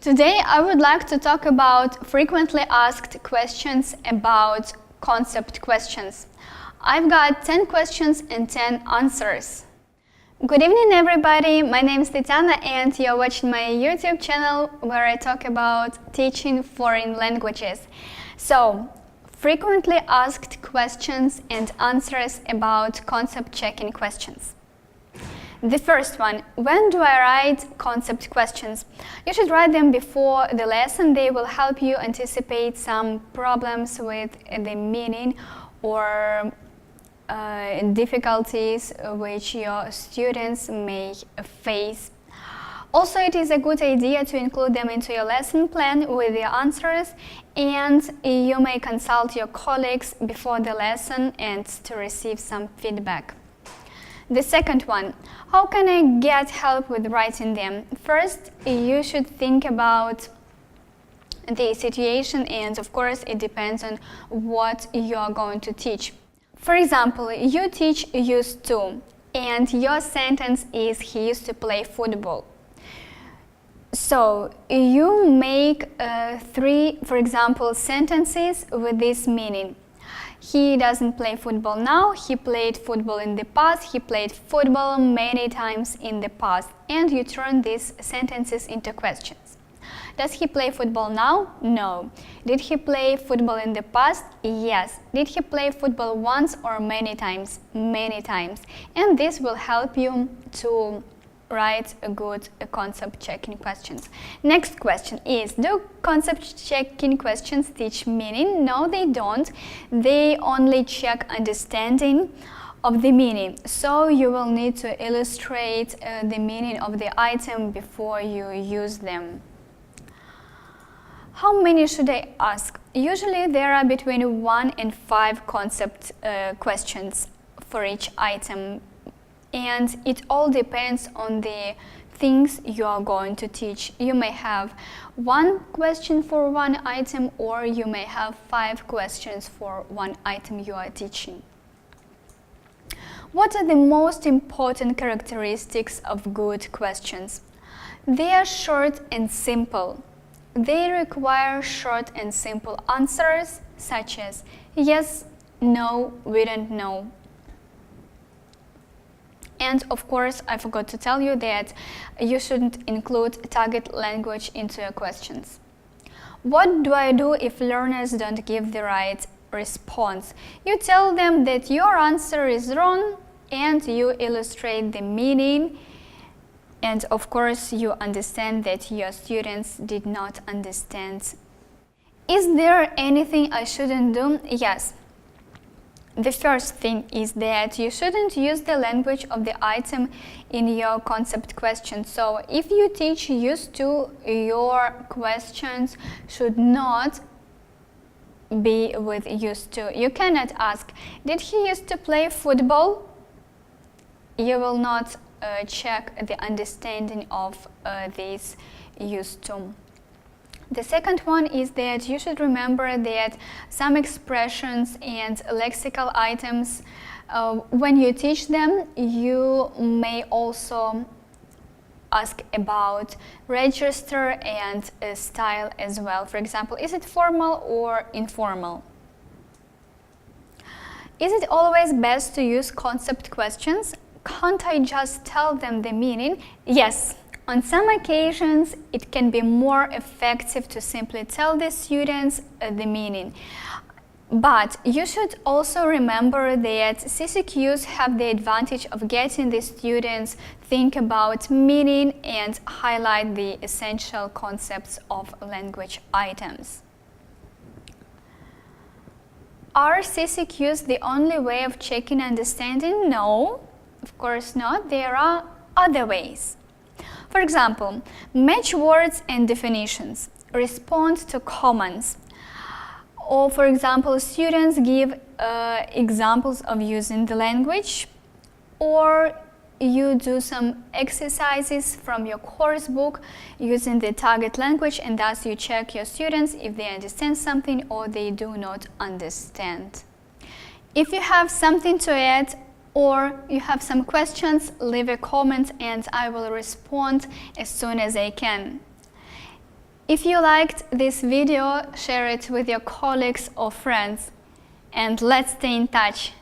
Today I would like to talk about frequently asked questions about concept questions. I've got 10 questions and 10 answers. Good evening everybody, my name is Tatiana and you're watching my YouTube channel where I talk about teaching foreign languages. So, frequently asked questions and answers about concept checking questions. The first one, when do I write concept questions? You should write them before the lesson. They will help you anticipate some problems with the meaning or difficulties which your students may face. Also, it is a good idea to include them into your lesson plan with the answers, and you may consult your colleagues before the lesson and to receive some feedback. The second one, how can I get help with writing them? First, you should think about the situation, and of course it depends on what you are going to teach. For example, you teach used to, and your sentence is he used to play football. So you make 3, for example, sentences with this meaning. He doesn't play football now, he played football in the past, he played football many times in the past, and you turn these sentences into questions. Does he play football now? No. Did he play football in the past? Yes. Did he play football once or many times? Many times. And this will help you to write a good concept checking questions. Next question is, do concept checking questions teach meaning? No, they don't. They only check understanding of the meaning. So you will need to illustrate the meaning of the item before you use them. How many should I ask? Usually there are between 1 and 5 concept questions for each item. And it all depends on the things you are going to teach. You may have 1 question for 1 item, or you may have 5 questions for 1 item you are teaching. What are the most important characteristics of good questions? They are short and simple. They require short and simple answers, such as yes, no, we don't know. And of course, I forgot to tell you that you shouldn't include target language into your questions. What do I do if learners don't give the right response? You tell them that your answer is wrong and you illustrate the meaning. And of course, you understand that your students did not understand. Is there anything I shouldn't do? Yes. The first thing is that you shouldn't use the language of the item in your concept question. So if you teach used to, your questions should not be with used to. You cannot ask, did he used to play football? You will not check the understanding of this used to. The second one is that you should remember that some expressions and lexical items, when you teach them, you may also ask about register and style as well. For example, is it formal or informal? Is it always best to use concept questions? Can't I just tell them the meaning? Yes. On some occasions, it can be more effective to simply tell the students the meaning. But you should also remember that CCQs have the advantage of getting the students think about meaning and highlight the essential concepts of language items. Are CCQs the only way of checking understanding? No, of course not. There are other ways. For example, match words and definitions, respond to comments, or for example, students give examples of using the language, or you do some exercises from your course book using the target language, and thus you check your students if they understand something or they do not understand. If you have something to add, or you have some questions, leave a comment and I will respond as soon as I can. If you liked this video, share it with your colleagues or friends, and let's stay in touch.